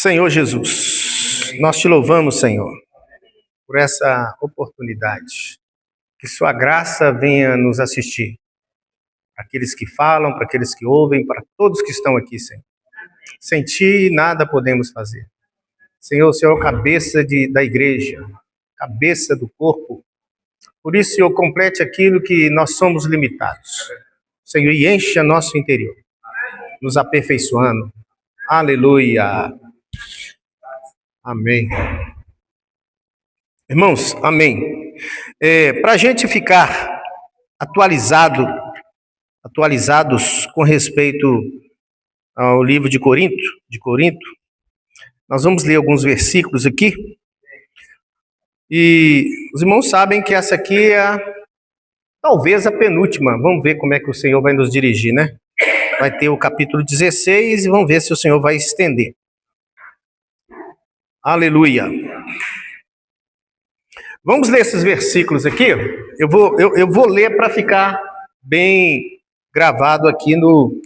Senhor Jesus, nós te louvamos, Senhor, por essa oportunidade. Que sua graça venha nos assistir. Para aqueles que falam, para aqueles que ouvem, para todos que estão aqui, Senhor. Sem ti, nada podemos fazer. Senhor, o Senhor é o cabeça da igreja, cabeça do corpo. Por isso, Senhor, complete aquilo que nós somos limitados. Senhor, e encha nosso interior, nos aperfeiçoando. Aleluia. Amém. Irmãos, amém. Para a gente ficar atualizados com respeito ao livro de Corinto, nós vamos ler alguns versículos aqui. E os irmãos sabem que essa aqui é talvez a penúltima. Vamos ver como é que o Senhor vai nos dirigir, né? Vai ter o capítulo 16 e vamos ver se o Senhor vai estender. Aleluia. Vamos ler esses versículos aqui. Eu vou ler para ficar bem gravado aqui no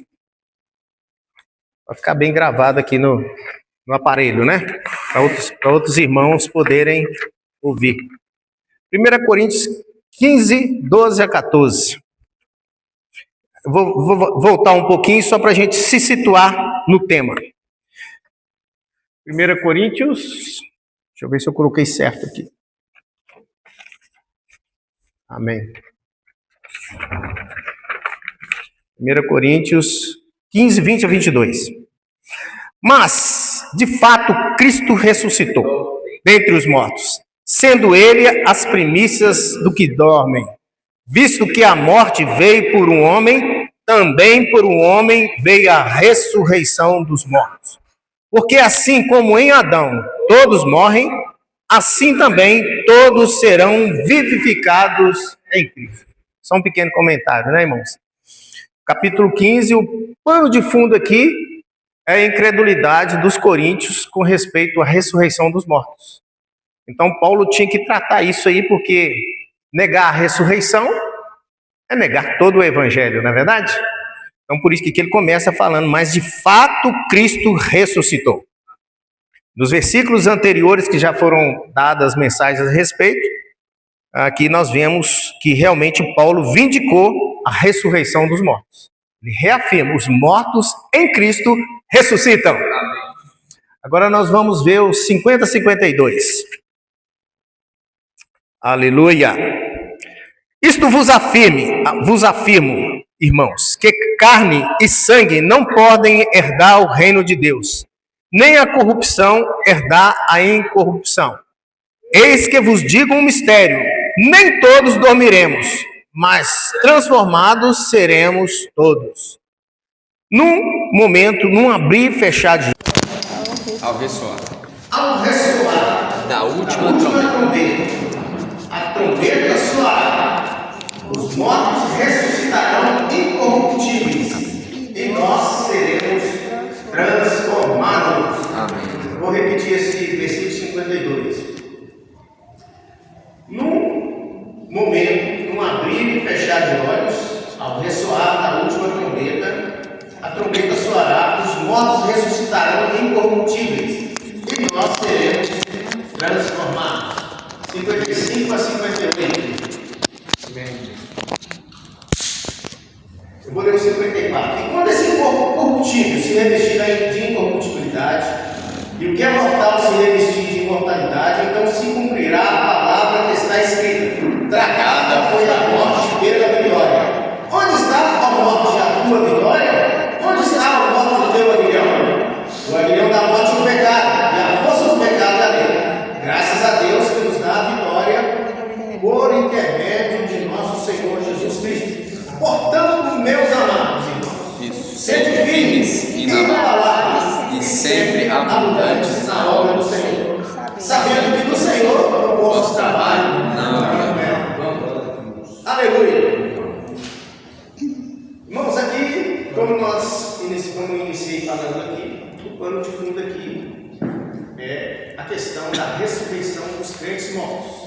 aparelho, né? Para outros irmãos poderem ouvir. 1 Coríntios 15, 12 a 14. Eu vou voltar um pouquinho só para a gente se situar no tema. 1 Coríntios, deixa eu ver se eu coloquei certo aqui. Amém. 1 Coríntios 15, 20 a 22. Mas, de fato, Cristo ressuscitou dentre os mortos, sendo ele as primícias do que dormem. Visto que a morte veio por um homem, também por um homem veio a ressurreição dos mortos. Porque assim como em Adão todos morrem, assim também todos serão vivificados em Cristo. Só um pequeno comentário, né, irmãos? Capítulo 15, o pano de fundo aqui é a incredulidade dos coríntios com respeito à ressurreição dos mortos. Então, Paulo tinha que tratar isso aí, porque negar a ressurreição é negar todo o evangelho, não é verdade? Então, por isso que ele começa falando, mas de fato Cristo ressuscitou. Nos versículos anteriores que já foram dadas mensagens a respeito, aqui nós vemos que realmente Paulo vindicou a ressurreição dos mortos. Ele reafirma, os mortos em Cristo ressuscitam. Agora nós vamos ver os 50-52. Aleluia. Isto vos afirmo, irmãos, que carne e sangue não podem herdar o reino de Deus, nem a corrupção herdar a incorrupção. Eis que vos digo um mistério, nem todos dormiremos, mas transformados seremos todos. Num momento, num abrir e fechar de olhos. Ao ressoar da última trombeta. A trombeta soará, os mortos ressuscitarão incorruptíveis, e nós seremos transformados. Amém. Vou repetir esse versículo 52. Num momento, num abrir e fechar de olhos, ao ressoar da última trombeta, a trombeta soará, os mortos ressuscitarão incorruptíveis, e nós seremos transformados. 55 a 58. Eu vou ler o 54. E quando esse corpo corruptível se revestir de incorruptibilidade, e o que é mortal se revestir de imortalidade, então se cumprirá a palavra que está escrita: tragada foi a morte pela vitória. Onde está a morte a tua vitória? Onde está a morte do teu aguilhão? O aguilhão da morte é o pecado, e a força do pecado é a lei. Graças a Deus que nos dá a vitória por intermédio de nosso Senhor Jesus Cristo. Portanto, meus amados irmãos, sede firmes, inabaláveis e sempre abundantes na obra do Senhor, sabendo que do Senhor o vosso trabalho não é vão. Aleluia. Irmãos, aqui, como eu iniciei falando aqui, o pano de fundo aqui é a questão da ressurreição dos crentes mortos.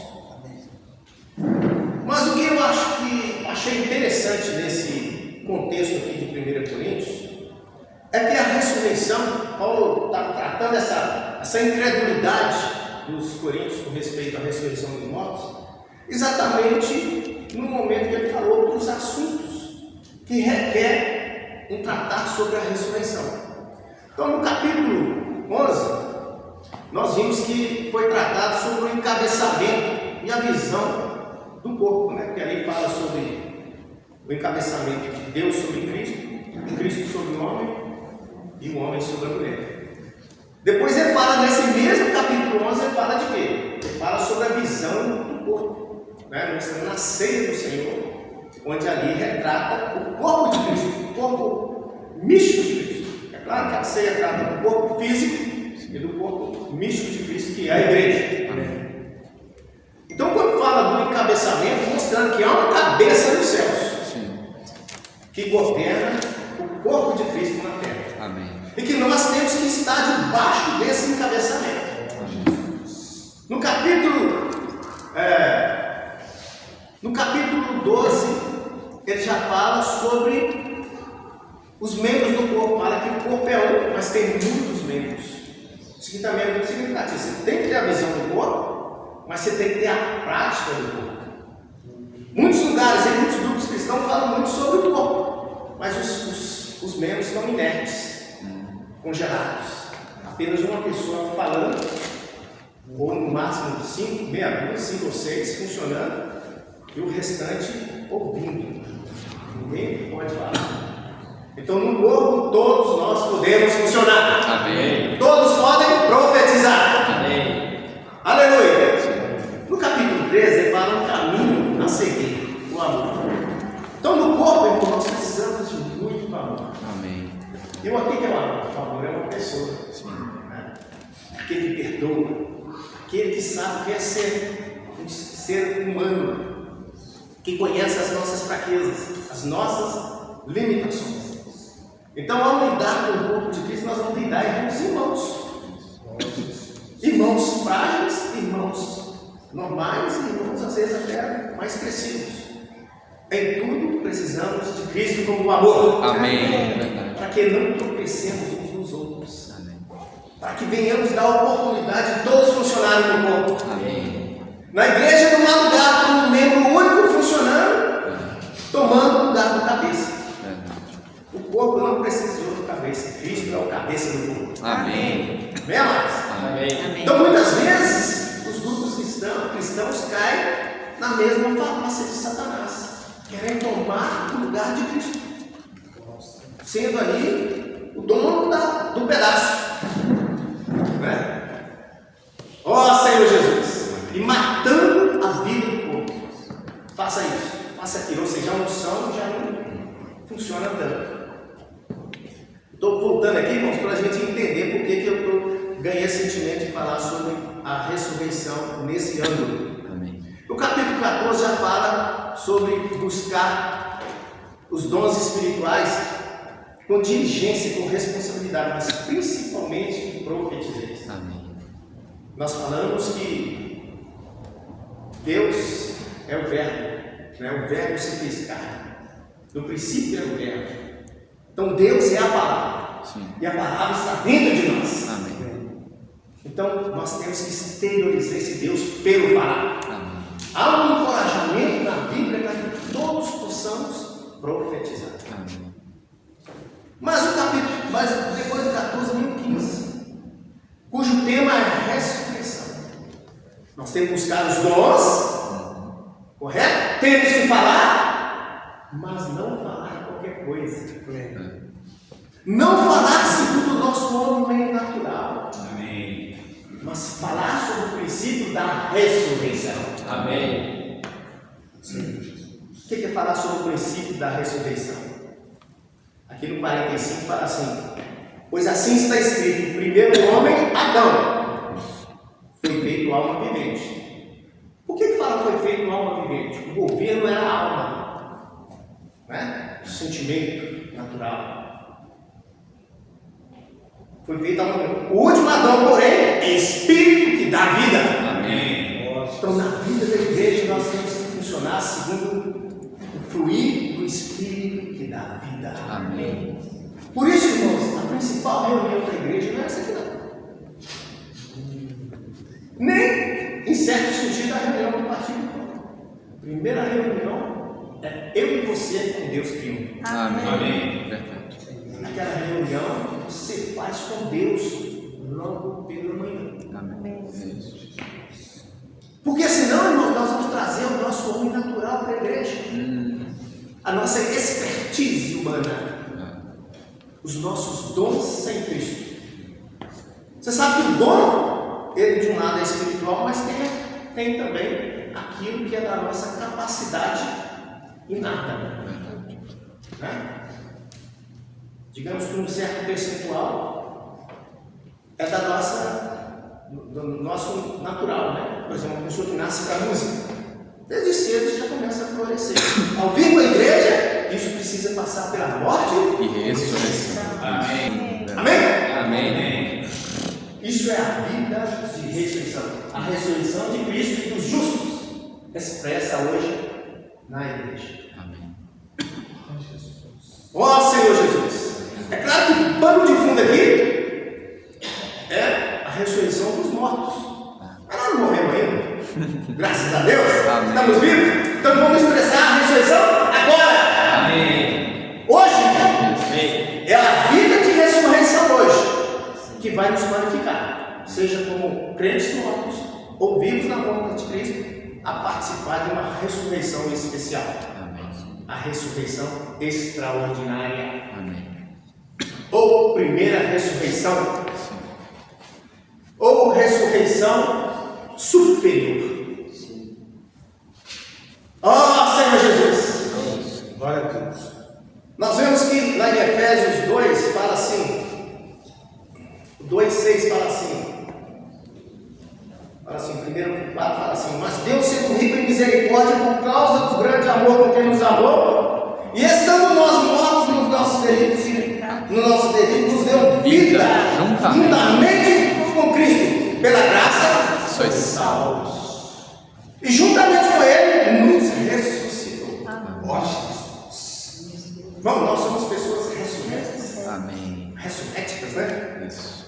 Mas o que eu achei interessante nesse contexto aqui de 1 Coríntios é que a ressurreição Paulo está tratando essa incredulidade dos coríntios com respeito à ressurreição dos mortos, exatamente no momento que ele falou dos assuntos que requer um tratar sobre a ressurreição. Então, no capítulo 11, nós vimos que foi tratado sobre o encabeçamento e a visão do corpo, né? Porque ali fala sobre o encabeçamento de Deus sobre Cristo, Cristo sobre o homem e o homem sobre a mulher. Depois ele fala, nesse mesmo capítulo 11, ele fala de quê? Ele fala sobre a visão do corpo, né? Mostrando a ceia do Senhor, onde ali retrata o corpo de Cristo, o corpo místico de Cristo. É claro que a ceia trata do corpo físico e do corpo místico de Cristo, que é a igreja. Amém. Então, quando fala do encabeçamento, mostrando que há uma cabeça nos céus, que governa o corpo de Cristo na terra. Amém. E que nós temos que estar debaixo desse encabeçamento. Amém. No capítulo 12, ele já fala sobre os membros do corpo. Fala que o corpo é um, mas tem muitos membros. Isso aqui também é muito significativo. Você tem que ter a visão do corpo, mas você tem que ter a prática do corpo. Muitos lugares, em muitos grupos cristãos, falam muito sobre o corpo, mas os membros estão inertes, congelados. Apenas uma pessoa falando, ou no máximo 5, meia dúzia, 5 ou 6 funcionando, e o restante ouvindo. Ninguém pode falar. Então, no corpo, todos nós podemos funcionar. Amém. Todos podem profetizar. Amém. Aleluia. No capítulo 13, ele fala um caminho a seguir, o amor. Então, no corpo, irmão, nós precisamos de muito amor. Amém. E o que é o amor? O amor é uma pessoa. Né? Aquele que perdoa, aquele que sabe o que é ser um ser humano, que conhece as nossas fraquezas, as nossas limitações. Então, ao lidar com o corpo de Cristo, nós vamos lidar com os irmãos. Irmãos frágeis, irmãos normais e irmãos, às vezes, até mais crescidos. Em tudo, precisamos de Cristo como amor. Amém. Para que não tropecemos uns nos outros. Amém. Para que venhamos dar a oportunidade de todos funcionarem no corpo. Amém. Na igreja não há lugar para um membro único funcionando, tomando o lugar do cabeça. O corpo não precisa de outra cabeça. Cristo é o cabeça do corpo. Amém. Bem, amados? Amém. Então, muitas vezes, os grupos cristãos caem na mesma falácia de Satanás. Querem tomar o lugar de Cristo, sendo ali o dono do pedaço. Né? Ó Senhor Jesus! E matando a vida do corpo. Faça isso, faça aquilo. Ou seja, a unção já não funciona tanto. Estou voltando aqui, irmãos, para a gente entender por que eu ganhei esse sentimento de falar sobre a ressurreição nesse ângulo. Amém. O capítulo 14 já fala sobre buscar os dons espirituais com diligência, com responsabilidade, mas principalmente em profetizar. Amém. Nós falamos que Deus é o Verbo, né? O Verbo se fez carne. No princípio era o Verbo. Então Deus é a palavra. Sim. E a palavra está dentro de nós. Amém. Então nós temos que exteriorizar esse Deus pelo falar. Amém. Há um encorajamento na Bíblia para que todos possamos profetizar. Amém. Mas depois do 14 vem o 15, cujo tema é a ressurreição. Nós temos que buscar os dons, correto? Temos que falar, mas não falar qualquer coisa. Não falar segundo o nosso homem natural. Amém. Mas falar sobre o princípio da ressurreição. Amém. O que é falar sobre o princípio da ressurreição? Aqui no 45 fala assim: pois assim está escrito, o primeiro homem, Adão, foi feito alma vivente. Por que fala foi feito alma vivente? O governo era a alma, né? O sentimento natural. Foi feito alma vivente. O último Adão, porém, é espírito que dá vida. Amém. Então, na vida da igreja, nós temos que funcionar segundo o fluir do Espírito que dá vida. Amém. Por isso, irmãos, a principal reunião da igreja não é essa aqui, não. Nem, em certo sentido, a reunião do partido. A primeira reunião é eu e você com Deus que um. Amém. Verdade. Aquela reunião que você faz com Deus logo pela manhã. Amém. Porque senão, irmão, nós vamos trazer o nosso homem natural para a igreja. A nossa expertise humana. Os nossos dons sem Cristo. Você sabe que o dom, ele de um lado é espiritual, mas tem também aquilo que é da nossa capacidade inata. Né? Digamos que um certo percentual é do nosso natural, né? Por exemplo, uma pessoa que nasce para a música, desde cedo já começa a florescer. Ao vir para a igreja, isso precisa passar pela morte E ressurreição. Amém. Amém? Amém. Isso é a vida de ressurreição. A ressurreição de Cristo e dos justos expressa hoje na igreja. Amém. Ó Senhor Jesus! É claro que o pano de fundo aqui é a ressurreição dos mortos. Mas nós não morremos ainda. Graças a Deus. Amém. Estamos vivos. Então vamos expressar a ressurreição agora. Amém. Hoje é a vida de ressurreição hoje que vai nos qualificar, seja como crentes mortos ou vivos na volta de Cristo, a participar de uma ressurreição especial. Amém. A ressurreição extraordinária. Amém. Ou primeira ressurreição, ou ressurreição superior. Ó Senhor Jesus! Glória a Deus. Nós vemos que lá em Efésios 2 fala assim, 2,6 fala assim, primeiro 4 fala assim, mas Deus sendo rico em misericórdia por causa do grande amor com quem nos amou, e estando nós mortos nos nossos delitos, nos deu vida juntamente com Cristo, pela graça Sois salvos, e juntamente com Ele nos ressuscitou. Vamos, nós somos pessoas ressurretas. Amém. Ressurréticas, né? Isso.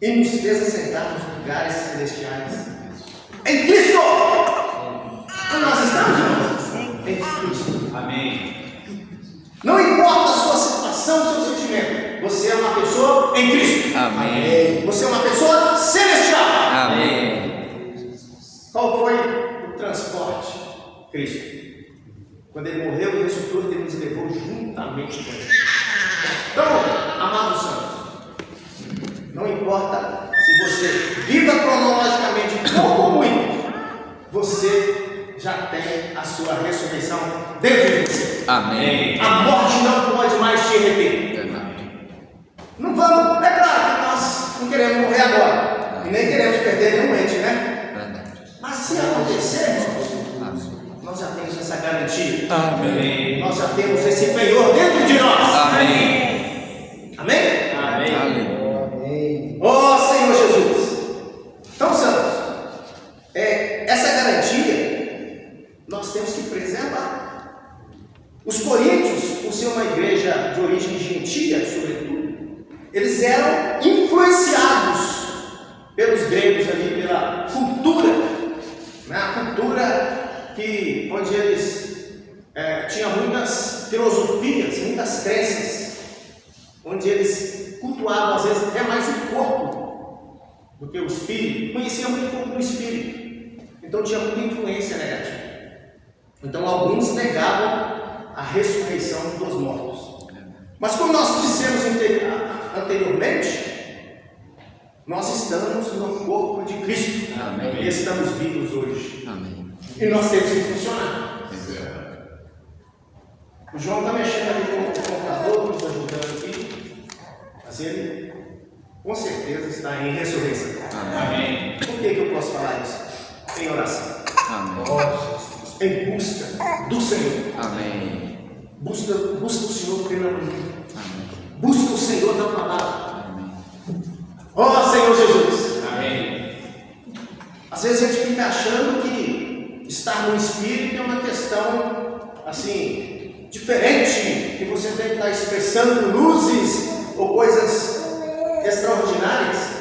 E nos fez assentar nos lugares celestiais em Cristo. Então nós estamos, irmãos, em Cristo. Amém. Não importa a sua situação, o seu sentimento, você é uma pessoa em Cristo. Amém. Você é uma pessoa celestial. Amém. Qual foi o transporte? Cristo. Quando Ele morreu e ressuscitou, Ele nos levou juntamente com Ele. Então, amados santos, não importa se você viva cronologicamente pouco ou muito, você já tem a sua ressurreição dentro de você. Amém. A morte não pode mais te reter. Verdade. Não vamos, é claro que nós não queremos morrer agora, e nem queremos perder nenhum ente, né? Verdade. Mas se acontecer, irmãos, Amém. nós já temos essa garantia. Amém. Nós já temos esse penhor dentro de nós. Amém. Amém? Amém. Ó Senhor Jesus! Então, santos, essa garantia nós temos que preservar. Os coríntios, por ser uma igreja de origem gentia, sobretudo, eles eram influenciados pelos gregos ali, pela cultura, né? A cultura onde eles tinham muitas filosofias, muitas crenças, onde eles cultuavam às vezes até mais o corpo do que o espírito, conheciam muito pouco do espírito, então tinha muita influência negativa. Então alguns negavam a ressurreição dos mortos. Mas como nós dissemos anteriormente, nós estamos no corpo de Cristo. Amém. E estamos vivos hoje. Amém. E nós temos que funcionar. Exato. O João está mexendo ali com o computador, nos ajudando aqui. Mas ele, com certeza, está em ressurreição. Amém. Por que eu posso falar isso? Em oração. Amém. Em busca do Senhor. Amém. Busca o Senhor pela manhã. Amém. Busca o Senhor na palavra. Amém. Ó Senhor Jesus. Amém. Às vezes a gente fica achando que estar no Espírito é uma questão assim, diferente, que você tem que estar expressando luzes ou coisas extraordinárias.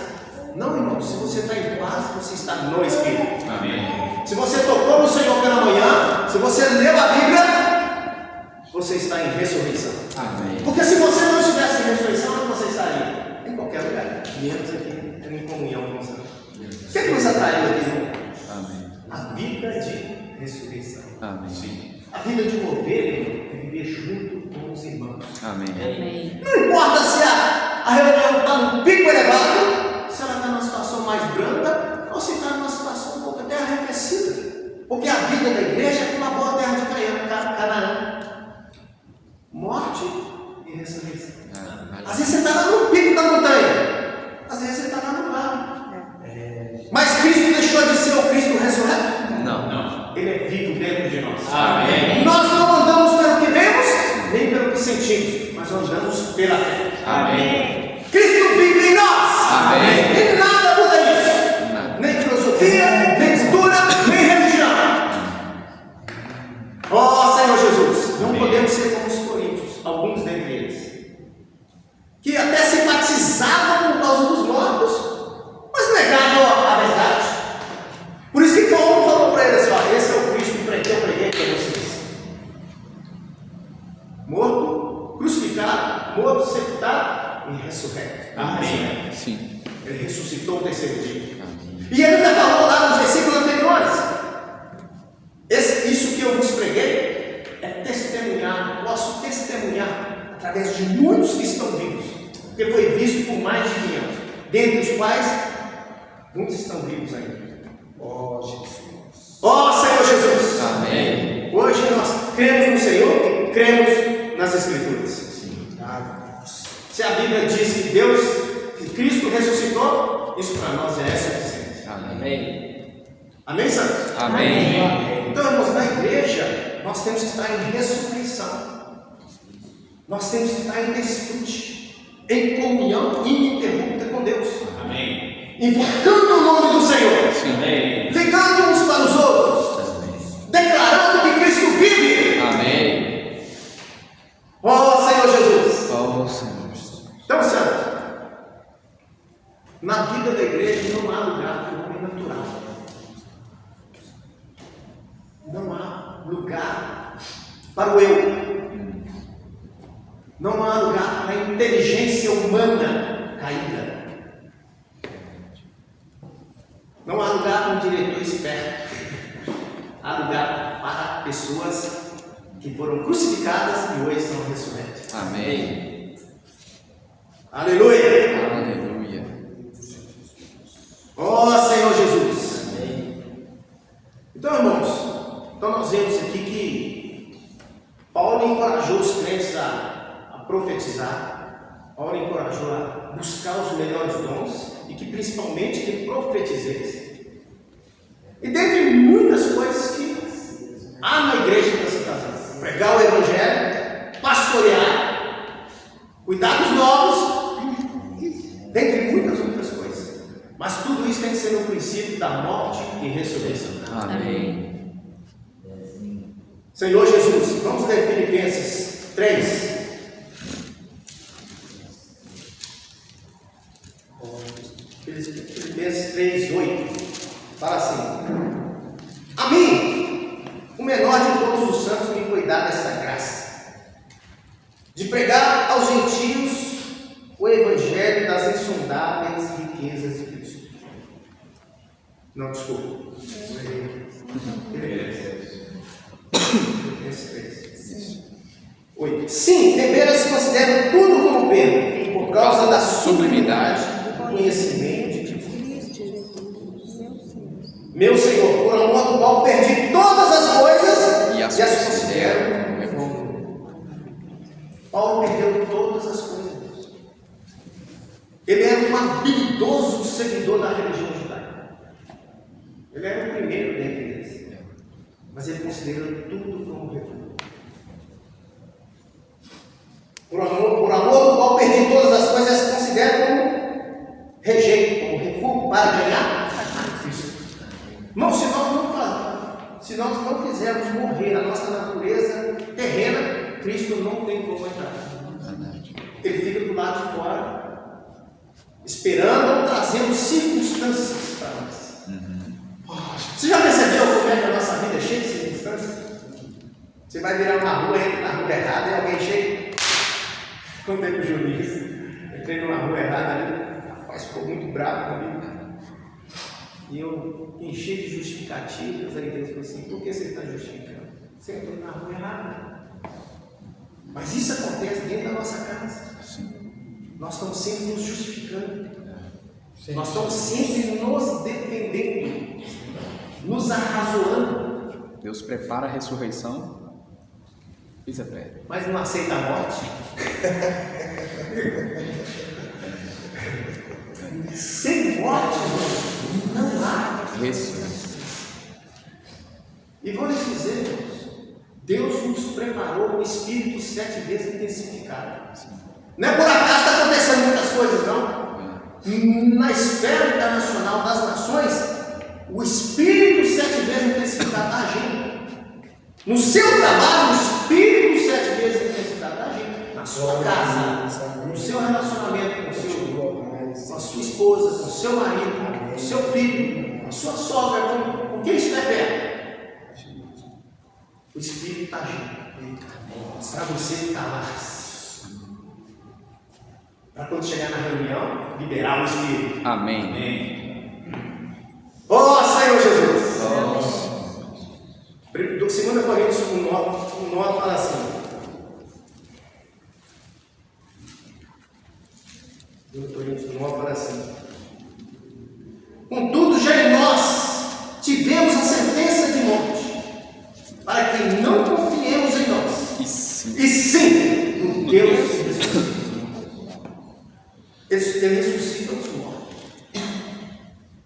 Não, irmão, se você está em paz, você está no Espírito. Amém. Se você tocou no Senhor pela manhã, se você leu a Bíblia, você está em ressurreição. Amém. Porque se você não estivesse em ressurreição, onde você estaria? Em qualquer lugar, menos aqui, em comunhão com o Senhor. O que nos atraiu aqui, irmão? Amém. A vida de ressurreição. Amém. Sim. A vida de uma ovelha é viver junto com os irmãos. Amém. Não importa se a reunião está no pico elevado, se ela está numa situação mais branda, ou se está numa situação um pouco até arrefecida. Porque a vida da igreja é como a boa terra de Canaã. Morte e ressurreição. Às vezes você está lá no pico da montanha, às vezes você está lá no vale. Mas Cristo deixou de ser o Cristo ressurreto? Não. Ele é vivo dentro de nós. Amém. Nós não andamos pelo que vemos, nem pelo que sentimos, mas andamos pela fé. Amém. Cristo vive em nós. Amém. E nada muda isso. Nem filosofia, nem cultura, nem religião. Ó Senhor Jesus, não podemos ser como os coríntios, alguns dentre eles, que até se batizavam por causa dos mortos, mas negavam a verdade. Por isso que Paulo falou para eles: ó, esse é o Cristo que eu preguei para vocês. Morto, crucificado, morto, sepultado e ressurreto. Amém. Sim. Ele ressuscitou o terceiro dia. Amém. E ele ainda falou lá nos versículos anteriores: isso que eu vos preguei é testemunhar, posso testemunhar através de muitos que estão vivos, porque foi visto por mais de 500, dentre os quais muitos estão vivos ainda. Ó Jesus. Ó Senhor Jesus. Amém. Hoje nós cremos no Senhor e cremos nas Escrituras. Sim. Se a Bíblia diz que Cristo ressuscitou, isso para nós já é suficiente. Amém. Amém, santos? Amém. Então, irmãos, na igreja, nós temos que estar em ressurreição. Nós temos que estar em desfrute, em comunhão ininterrupta com Deus. Amém. Invocando o nome do Senhor. Amém. Ligando uns para os outros. Declarando que Cristo vive. Amém. Ó Senhor Jesus. Ó Senhor Jesus. Então, santos, na vida da igreja não há lugar para o homem natural. Não há lugar para o eu. Não há lugar para a inteligência humana caída. Não há lugar para um diretor esperto. Há lugar para pessoas que foram crucificadas e hoje são ressurretas. Amém. Aleluia! Aleluia. Ó Senhor Jesus! Então, irmãos, nós vemos aqui que Paulo encorajou os crentes a profetizar. Paulo encorajou a buscar os melhores dons e que principalmente que profetizasse. E dentre muitas coisas que há na igreja para se fazer: pregar o evangelho, pastorear, cuidar dos novos, dentre muitas outras coisas. Mas tudo isso tem que ser no princípio da morte e ressurreição. Amém. Senhor Jesus, vamos ler Filipenses 3. Filipenses 3, 8. Fala assim: a mim, o menor de todos os santos, me foi dada essa graça de pregar aos gentios o evangelho das insondáveis riquezas de Cristo. Não, desculpa. Filipenses 3. 8. Sim, deveras considero tudo como perda, por causa da sublimidade do conhecimento de Cristo. Meu Senhor, por amor do qual perdi todas as coisas e as considero como. Paulo perdeu todas as coisas. Ele era um habilidoso seguidor da religião judaica. Ele era o primeiro dentre eles. Mas ele considera tudo como refúgio. Por amor do qual perdi todas as coisas, considero como rejeito, como refúgio para ganhar a Cristo. Não, se nós não fizermos morrer a nossa natureza terrena, Cristo não tem como entrar. ele fica do lado de fora, esperando ou trazendo circunstâncias para nós. Você já percebeu como é que a nossa vida é cheia de circunstâncias? Você vai virar uma rua, entra na rua errada e alguém chega. Contei para o Juninho, entrei numa rua errada ali, o rapaz ficou muito bravo comigo. E eu enchi de justificativas, aí Deus falou assim: por que você está justificando? Você entrou na rua errada. Mas isso acontece dentro da nossa casa. Nós estamos sempre nos justificando. Nós estamos sempre nos defendendo, nos arrazoando. Deus prepara a ressurreição. Isso é pé. Mas não aceita a morte. Sem morte, não há. E vou lhes dizer, irmãos, Deus nos preparou um espírito 7 vezes intensificado. Não é por acaso que está acontecendo muitas coisas, não. Na esfera internacional das nações, o espírito 7 vezes intensificado está agindo. No seu trabalho, o espírito 7 vezes intensificado está agindo. Na sua casa, no seu relacionamento com a sua esposa, com o seu marido, com o seu filho, com a sua sogra, com quem estiver perto. O Espírito está agindo. Para você calar-se. Para quando chegar na reunião, liberar o Espírito. Amém. Ó Senhor Jesus! 2 Coríntios 1:9 fala assim. 2 Coríntios 1:9 fala assim. Contudo, já em nós tivemos a sentença de morte, para que não confiemos em nós, e sim no Deus que ressuscita. Ele ressuscita os mortos.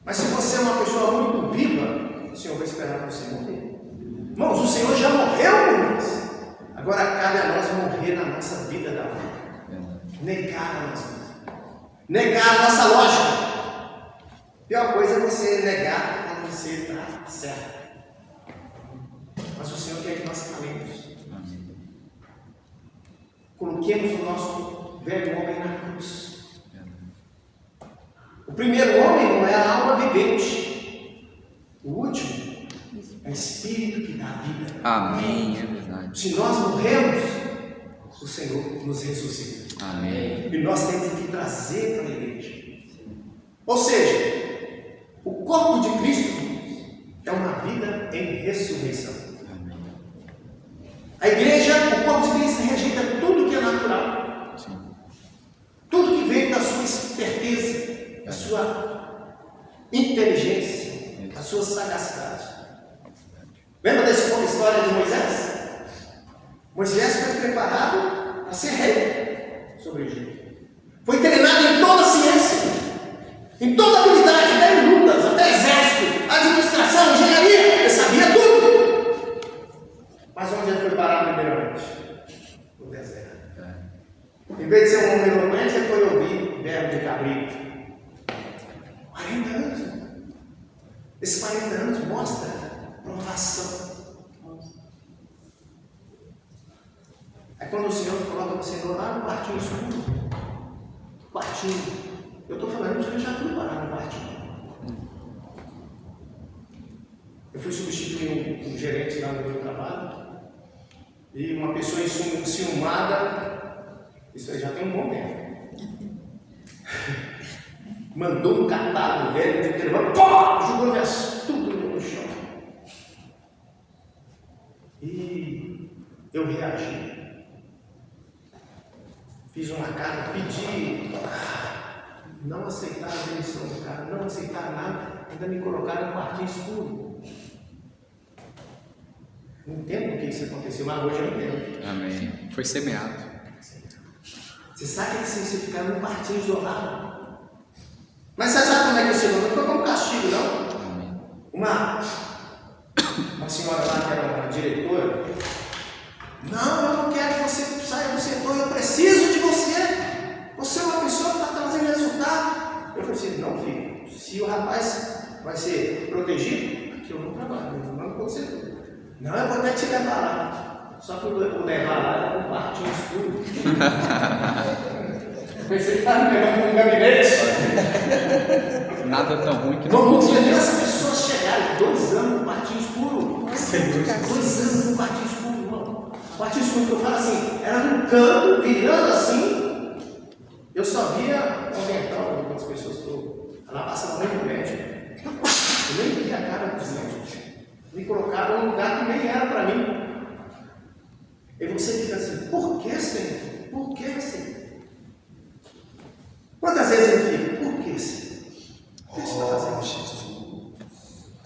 Mas se você é uma pessoa muito viva, o Senhor vai esperar você morrer. Irmãos, o Senhor já morreu por nós. Agora cabe a nós morrer na nossa vida da vida. Negar a nossa vida. Negar a nossa lógica. A pior coisa é você negar quando você está certo. Mas o Senhor quer que nós calemos. Coloquemos o nosso velho homem na cruz. O primeiro homem não é a alma vivente. O último é o Espírito que dá vida. Amém, é verdade. Se nós morremos, o Senhor nos ressuscita. Amém. E nós temos que trazer para a igreja. Ou seja, o corpo de Cristo é uma vida em ressurreição. Amém. A igreja, o corpo de Cristo rejeita tudo que é natural. Sim. Tudo que vem da sua esperteza, da sua inteligência, da sua sagacidade. Lembra da história de Moisés? Moisés foi preparado para ser rei sobre o Egito. Foi treinado em toda a ciência, em toda a habilidade, até em lutas, até exército, administração, engenharia. Ele sabia tudo. Mas onde ele foi parar primeiramente? No deserto. Em vez de ser um homem eloquente, ele foi ouvir verbo de cabrito. 40 anos. Esses 40 anos mostra provação. É quando o Senhor coloca você lá no quartinho escuro. Quartinho. Eu estou falando porque eu já fui parar no quartinho. Eu fui substituir um gerente lá no meu trabalho. E uma pessoa enciumada, isso aí já tem um bom tempo. Mandou um catálogo velho de telefone, jogou tudo no chão. E eu reagi. Fiz uma carta, pedi, não aceitaram a demissão do cara, não aceitaram nada, ainda me colocaram no quartinho escuro. Não entendo o que isso aconteceu, mas hoje eu entendo. Amém. Foi semeado. Você sabe que se você ficar num quartinho isolado. Mas você sabe como é que o Senhor não foi como castigo, não? Uma senhora lá que era uma diretora. Não, eu não quero que você saia do setor, eu preciso de você. Você é uma pessoa que está trazendo resultado. Eu falei assim, não, filho, se o rapaz vai ser protegido, aqui eu não trabalho, eu não vou ser. Não, eu vou até te levar lá. Só que eu vou levar lá no quartinho escuro. Pensei que estava me levando no gabinete. Nada tão ruim que Não não conseguia as pessoas chegarem 2 anos no quartinho escuro. 2 anos no quartinho escuro, irmão. O quartinho escuro que eu falo assim, era num canto, virando assim. Eu só via comentando com as pessoas que ela passava nem no médico. Eu nem via a cara dos médicos. Me colocaram num lugar que nem era para mim. E você fica assim, por que, Senhor? Por que, Senhor? Quantas vezes ele fica, por que, Senhor? O que você está fazendo, Jesus?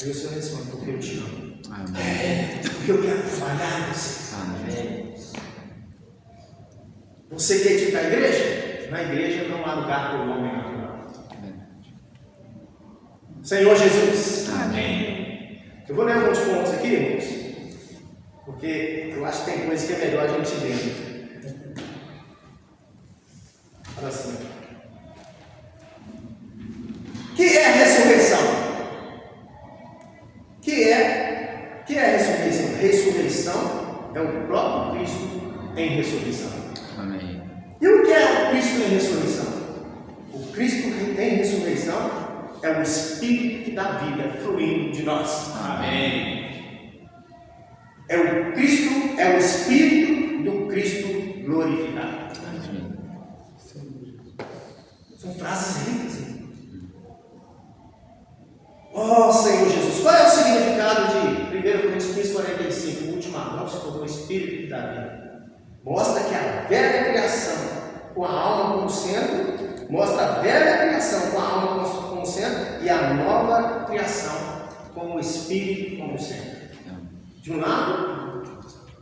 Aí o Senhor responde, porque eu te amo. Amém. Porque eu quero trabalhar em você. Amém. Você quer edificar a igreja? Na igreja não há lugar para o homem natural. Senhor Jesus. Amém. Eu vou ler alguns pontos aqui, irmãos. Porque eu acho que tem coisa que é melhor a gente ler. Olha assim. Que é a ressurreição? Que é a ressurreição? Ressurreição é o próprio Cristo em ressurreição. Amém. E o que é o Cristo em ressurreição? O Cristo em ressurreição é o Espírito que dá vida fluindo de nós. Amém. É o Cristo, é o Espírito do Cristo glorificado. Amém. São frases ricas. Hein? Oh Senhor Jesus, qual é o significado de 1 Coríntios 15:45? O último Adão se tornou o Espírito da vida. Mostra que a velha criação com a alma como centro, mostra a velha criação com a alma como centro e a nova criação com o Espírito como centro. De um lado,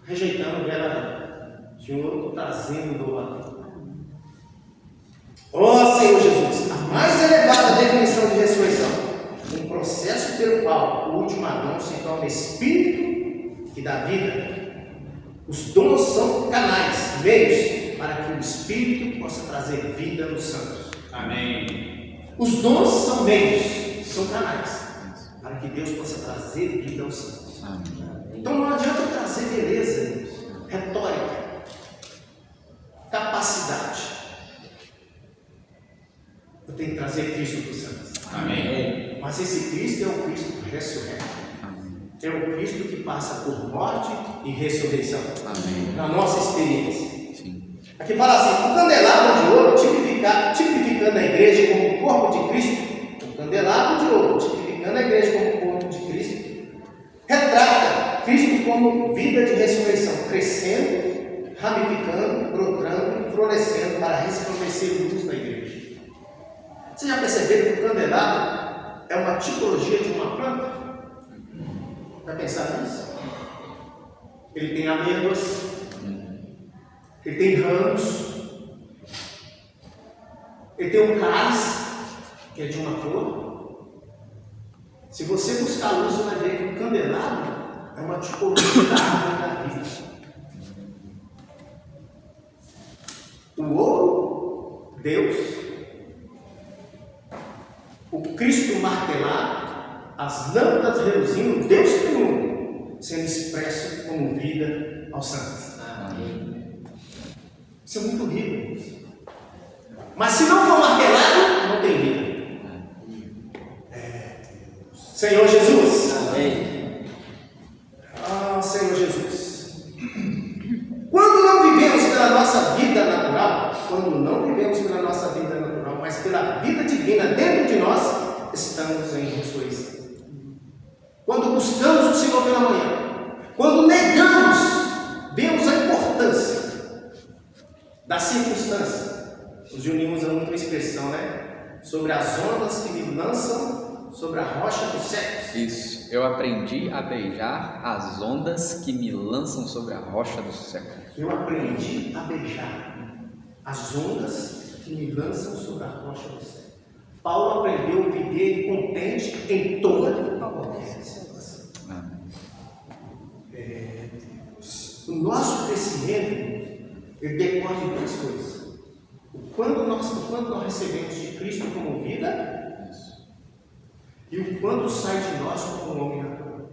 rejeitando o velho Adão, de outro, trazendo o novo Adão. Oh Senhor Jesus, a mais elevada definição de ressurreição, um processo pelo qual o último Adão se torna Espírito que dá vida. Os dons são canais, meios, para que o Espírito possa trazer vida nos santos. Amém. Os dons são meios, são canais, para que Deus possa trazer vida aos santos. Amém. Então não adianta trazer beleza, irmãos, retórica, capacidade. Eu tenho que trazer Cristo para os santos. Amém. Mas esse Cristo é o Cristo ressurreto. Amém. É o Cristo que passa por morte e ressurreição. Amém. Na nossa experiência. Sim. Aqui fala assim, o candelabro de ouro tipificando a igreja como o corpo de Cristo. O candelabro de ouro tipificando a igreja como o corpo de Cristo. Retrata Cristo como vida de ressurreição, crescendo, ramificando, brotando e florescendo para resplandecer luz na igreja. Vocês já perceberam que o candelabro é uma tipologia de uma planta? Já pensaram nisso? Ele tem amêndoas, ele tem ramos, ele tem um cálice, que é de uma flor. Se você buscar a luz, você vai ver que o candelabro é uma tipologia da árvore da vida. O ouro, Deus. O Cristo martelado, as lâmpadas reluzindo, Deus criou, sendo expresso como vida aos santos. Amém. Isso é muito rico, irmãos. Mas se não for martelado, não tem vida. Senhor Jesus. Amém. Ah, Senhor Jesus. Quando não vivemos pela nossa vida natural, mas pela vida divina dentro de nós, estamos em ressurreição. Quando buscamos o Senhor pela manhã, quando negamos, vemos a importância da circunstância. Os juninos usam muita expressão, né? Sobre as ondas que me lançam sobre a rocha dos séculos. Isso. Eu aprendi a beijar as ondas que me lançam sobre a rocha dos séculos. Eu aprendi a beijar as ondas que me lançam sobre a rocha dos séculos. Paulo aprendeu a viver contente em toda qualquer situação. O nosso crescimento, ele decorre de duas coisas. Quando nós recebemos de Cristo como vida, e o quanto sai de nós como um homem natural.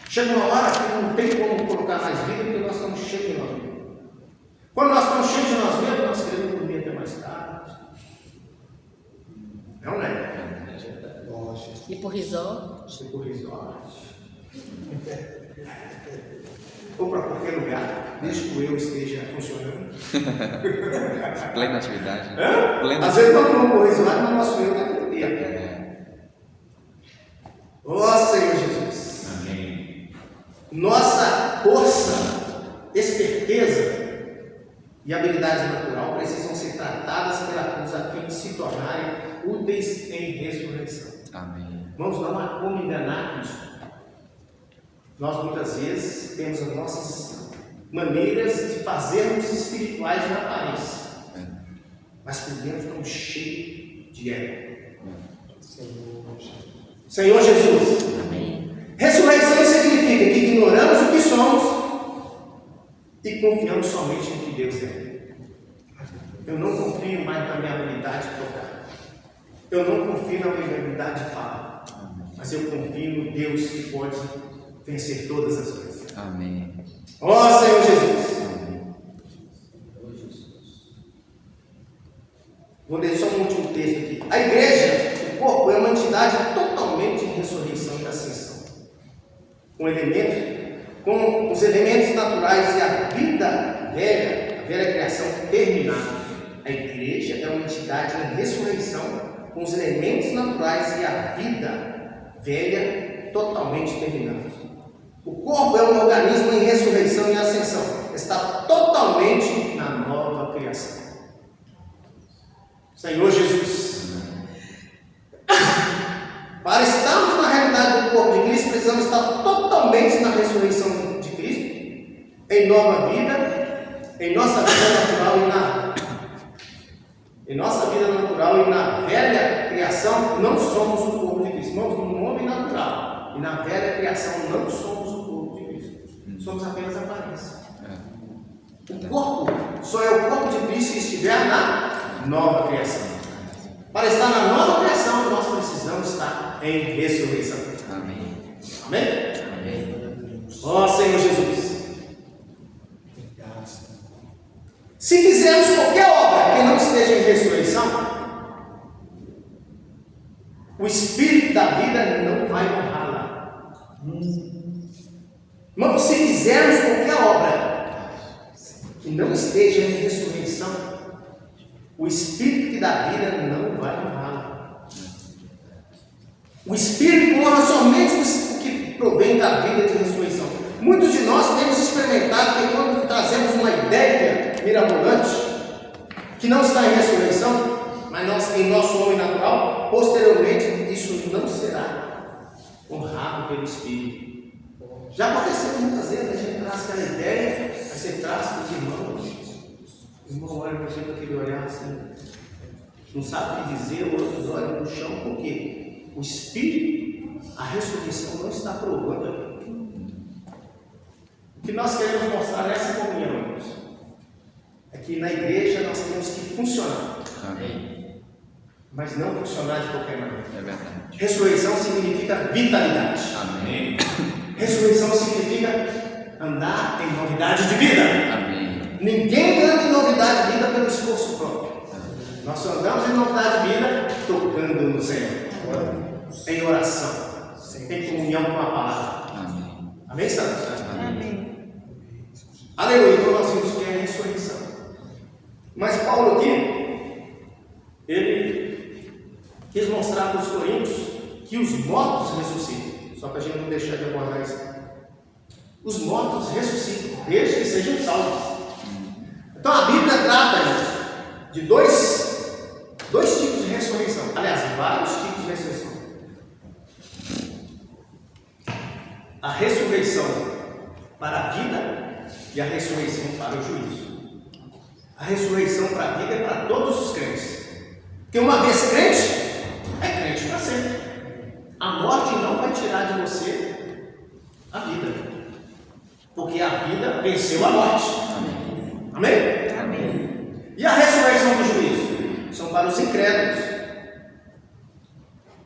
Chega uma hora que não tem como colocar mais vida, porque nós estamos cheios de nós. Quando nós estamos cheios de nós mesmos, nós queremos dormir até mais tarde. Não é? E por risório? Você por resort. Ou para qualquer lugar, desde que o eu esteja funcionando. Plena atividade. Hã? Plena Às vezes nós vamos por resort, mas nosso eu está tudo tempo. Ó Senhor Jesus. Amém. Nossa força, esperteza e habilidade natural precisam ser tratadas pela cruz a fim de se tornarem úteis em ressurreição. Amém. Irmãos, não há como enganar Cristo. Nós muitas vezes temos as nossas maneiras de fazermos espirituais na aparência, mas por dentro estamos cheios de ego. Senhor Jesus. Amém. Ressurreição significa que ignoramos o que somos e confiamos somente no que Deus é. Eu não confio mais na minha habilidade de tocar. Eu não confio na minha habilidade de falar. Mas eu confio no Deus que pode vencer todas as coisas. Amém. Ó Senhor Jesus. Amém. Vou deixar um último texto aqui. A igreja, o corpo, é uma entidade totalmente em ressurreição e ascensão. Com os elementos naturais e a vida velha, a velha criação terminados. A igreja é uma entidade em ressurreição com os elementos naturais e a vida velha totalmente terminados. O corpo é um organismo em ressurreição e ascensão. Está totalmente na nova criação. Senhor Jesus. Para estarmos na realidade do corpo de Cristo, precisamos estar totalmente na ressurreição de Cristo, em nova vida, em nossa vida natural e na velha criação, não somos o corpo de Cristo. Irmãos, no homem natural e na velha criação, não somos o corpo de Cristo. Somos apenas aparência. O corpo só é o corpo de Cristo se estiver na nova criação. Para estar na nova criação, nós precisamos estar em ressurreição. Amém. Amém? Amém. Ó Senhor Jesus. Se fizermos qualquer obra que não esteja em ressurreição, o Espírito da vida não vai honrá-la. Irmão, se fizermos qualquer obra que não esteja em ressurreição, o Espírito que dá vida não vai honrá-la. O Espírito honra somente o que provém da vida de ressurreição. Muitos de nós temos experimentado que quando trazemos uma ideia mirabolante, que não está em ressurreição, mas em nosso homem natural, posteriormente isso não será honrado pelo Espírito. Já aconteceu muitas vezes, a gente traz aquela ideia, aí você traz para os irmãos, o irmão olha para você com aquele olhar assim, não sabe o que dizer, outros olham no chão, por quê? O Espírito, a ressurreição não está provando aquilo. O que nós queremos mostrar nessa comunhão, irmãos, é que na igreja nós temos que funcionar. Amém. Mas não funcionar de qualquer maneira. É verdade. Ressurreição significa vitalidade. Amém. Ressurreição significa andar em novidade de vida. Amém. Ninguém anda em novidade de vida pelo esforço próprio. Nós só andamos em novidade de vida tocando no Senhor, em oração, em comunhão com a palavra. Amém. Amém, santos? Amém. Aleluia. Então nós vimos que é a ressurreição. Mas Paulo aqui, ele quis mostrar para os coríntios que os mortos ressuscitam. Só para a gente não deixar de abordar isso. Os mortos ressuscitam, desde que sejam salvos. Então a Bíblia trata de dois tipos de ressurreição. Aliás, vários tipos de ressurreição. A ressurreição para a vida e a ressurreição para o juízo. A ressurreição para a vida é para todos os crentes. Porque uma vez crente, é crente para sempre. A morte não vai tirar de você a vida. Porque a vida venceu a morte. Amém? Amém. E a ressurreição do juízo? São para os incrédulos.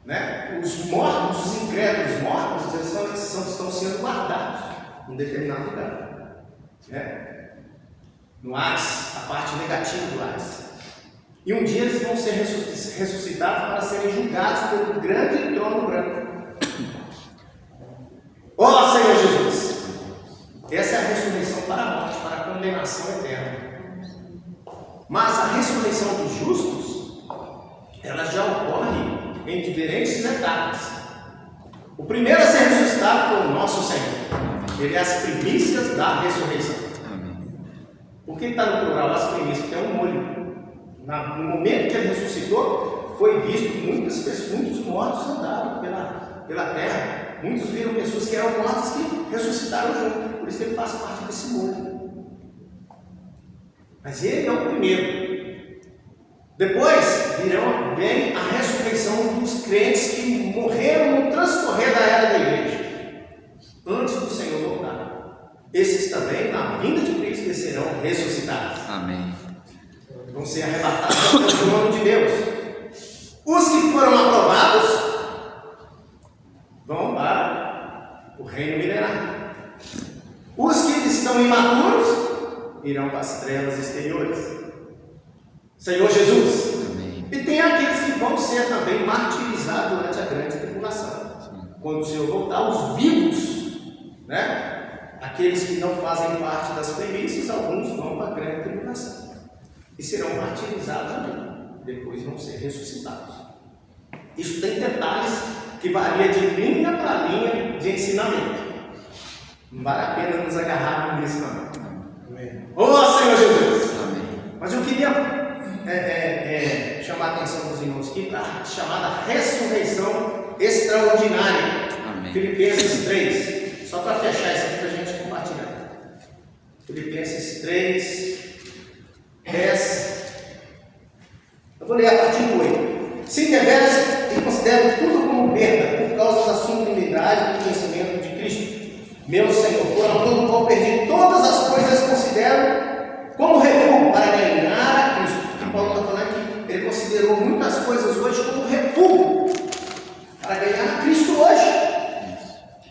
Né? Os mortos, os incrédulos mortos, eles estão sendo guardados em determinado lugar. Né? no Hades, a parte negativa do Hades. E um dia eles vão ser ressuscitados para serem julgados pelo grande trono branco. Ó Senhor Jesus! Essa é a ressurreição para a morte, para a condenação eterna. Mas a ressurreição dos justos, ela já ocorre em diferentes etapas. O primeiro a ser ressuscitado foi o nosso Senhor. Ele é as primícias da ressurreição. Por que está no plural as primícias? Porque é um molho. No momento que ele ressuscitou, foi visto muitos mortos andaram pela terra. Muitos viram pessoas que eram mortas que ressuscitaram junto. Por isso que ele faz parte desse molho. Mas ele é o primeiro. Depois vem a ressurreição dos crentes que morreram no transcorrer da era da igreja, antes do Senhor voltar. Esses também, na vinda de Cristo, serão ressuscitados. Amém. Vão ser arrebatados pelo trono de Deus. Os que foram aprovados vão para o reino milenar. Os que estão imaturos irão para as trevas exteriores. Senhor Jesus. Amém. E tem aqueles que vão ser também martirizados durante a grande tribulação. Quando o Senhor voltar, os vivos, né? Aqueles que não fazem parte das primícias, alguns vão para a grande tribulação. E serão martirizados também. Depois vão ser ressuscitados. Isso tem detalhes que varia de linha para linha de ensinamento. Não vale a pena nos agarrar nisso, não. Ó Senhor Jesus! Amém. Mas eu queria chamar a atenção dos irmãos aqui para a chamada ressurreição extraordinária. Amém. Filipenses 3. Só para fechar isso aqui para a gente compartilhar. Filipenses 3, 10. Eu vou ler a partir do 8. Se deveras e considero tudo como perda por causa da sublimidade do conhecimento de Cristo, meu Senhor, por amor do qual perdi todas as coisas, considero como refúgio para ganhar a Cristo. O que Paulo está falando aqui, ele considerou muitas coisas hoje como refúgio para ganhar a Cristo hoje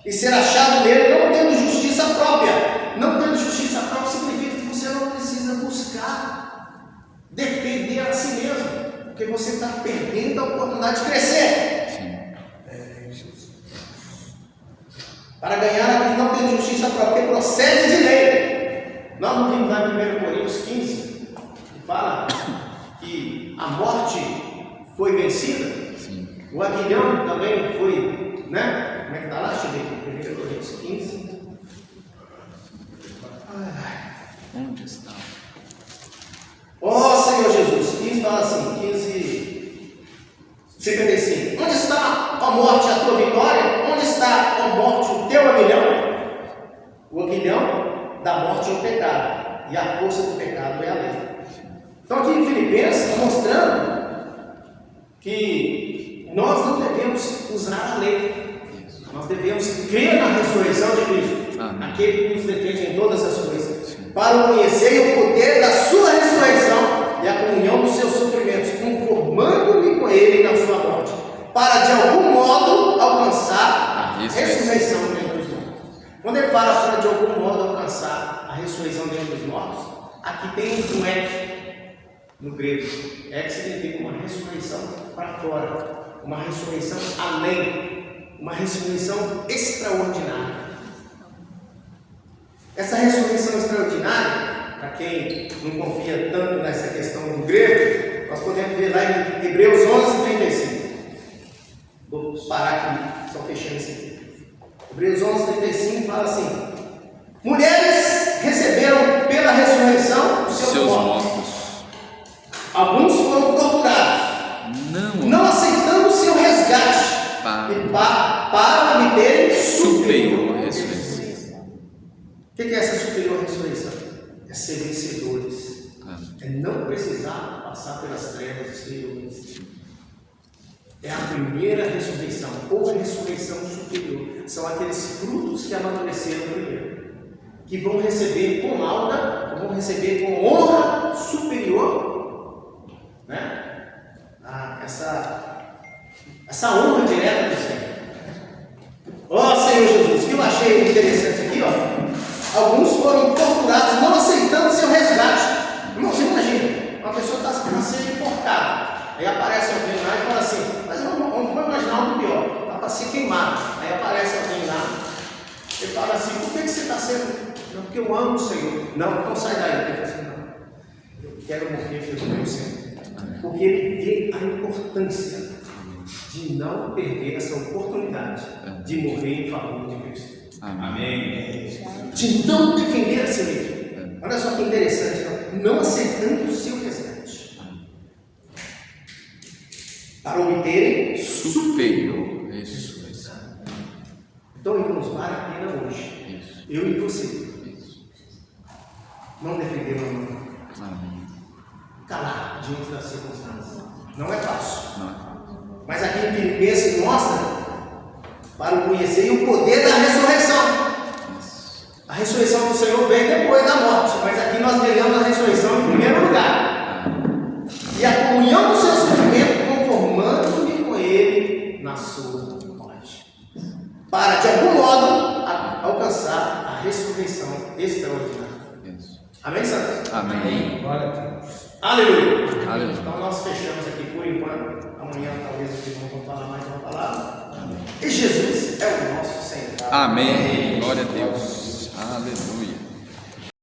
e ser achado nele, não tendo justiça própria. Não tendo justiça própria significa que você não precisa buscar defender a si mesmo, porque você está perdendo a oportunidade de crescer. Para ganhar a Cristo não tendo justiça própria, porque procede de lei. Nós não vimos lá em 1 Coríntios 15, que fala que a morte foi vencida. Sim. O aguilhão também foi, né? Como é que está lá? Deixa eu ver aqui, 1 Coríntios 15. Onde está? Ó Senhor Jesus, 15 fala assim, 15, 55. Onde está, ó morte, a tua vitória? Onde está, ó morte, o teu aguilhão? O aguilhão da morte é o pecado, e a força do pecado é a lei. Então aqui em Filipenses está mostrando que nós não devemos usar a lei. Nós devemos crer na ressurreição de Cristo, aquele que nos defende em todas as coisas, para conhecer o poder da sua ressurreição e a comunhão dos seus sofrimentos, conformando-me com ele na sua morte, para de algum modo alcançar a ressurreição dentre os mortos. Quando ele fala para de algum modo alcançar a ressurreição dentre os mortos, aqui tem um ek no grego. Ek significa uma ressurreição para fora, uma ressurreição além, uma ressurreição extraordinária. Essa ressurreição extraordinária, para quem não confia tanto nessa questão do grego, nós podemos ver lá em Hebreus 11:35. Vou parar aqui, só fechando isso aqui. Hebreus 11:35 fala assim: mulheres receberam pela ressurreição os seus mortos. Alguns foram torturados, não aceitando o seu resgate para obterem superior ressurreição. O que é essa superior ressurreição? É ser vencedores. É não precisar passar pelas trevas exteriores. É a primeira ressurreição, ou a ressurreição superior. São aqueles frutos que amadureceram primeiro, que vão receber com lauda, vão receber com honra superior, né? Essa honra direta do Senhor. Ó Senhor Jesus, que eu achei interessante aqui, ó. Alguns foram torturados, não aceitando seu resgate. Aí aparece alguém lá e fala assim, mas vamos imaginar algo pior, está para ser queimado. Aí aparece alguém lá e fala assim, por que você está sendo? Não, porque eu amo o Senhor. Não, então sai daí. Ele fala assim, não, eu quero morrer pelo meu Senhor. Porque ele vê a importância de não perder essa oportunidade de morrer em favor de Cristo. Amém. De não defender a si mesmo. Olha só que interessante, não aceitando o seu resgate. Para obterem Superior. Isso. Então, irmãos, vale a pena hoje. Isso. Eu e você. Isso. Não defender o nome. Amém. Calar diante das circunstâncias. Não é fácil. Não. Mas aqui em Filipenses mostra para o conhecer o poder da ressurreição. A ressurreição do Senhor veio depois da morte, mas aqui nós ganhamos a ressurreição em primeiro lugar. E a comunhão do seu sofrimento, conformando-me com ele na sua morte. Para, de algum modo, alcançar a ressurreição extraordinária. Isso. Amém, santos? Amém. Glória a Deus. Aleluia. Aleluia. Então nós fechamos aqui por enquanto. Amanhã talvez os irmãos vão falar mais uma palavra. Amém. E Jesus é o nosso Senhor. Amém. Glória a Deus. Aleluia.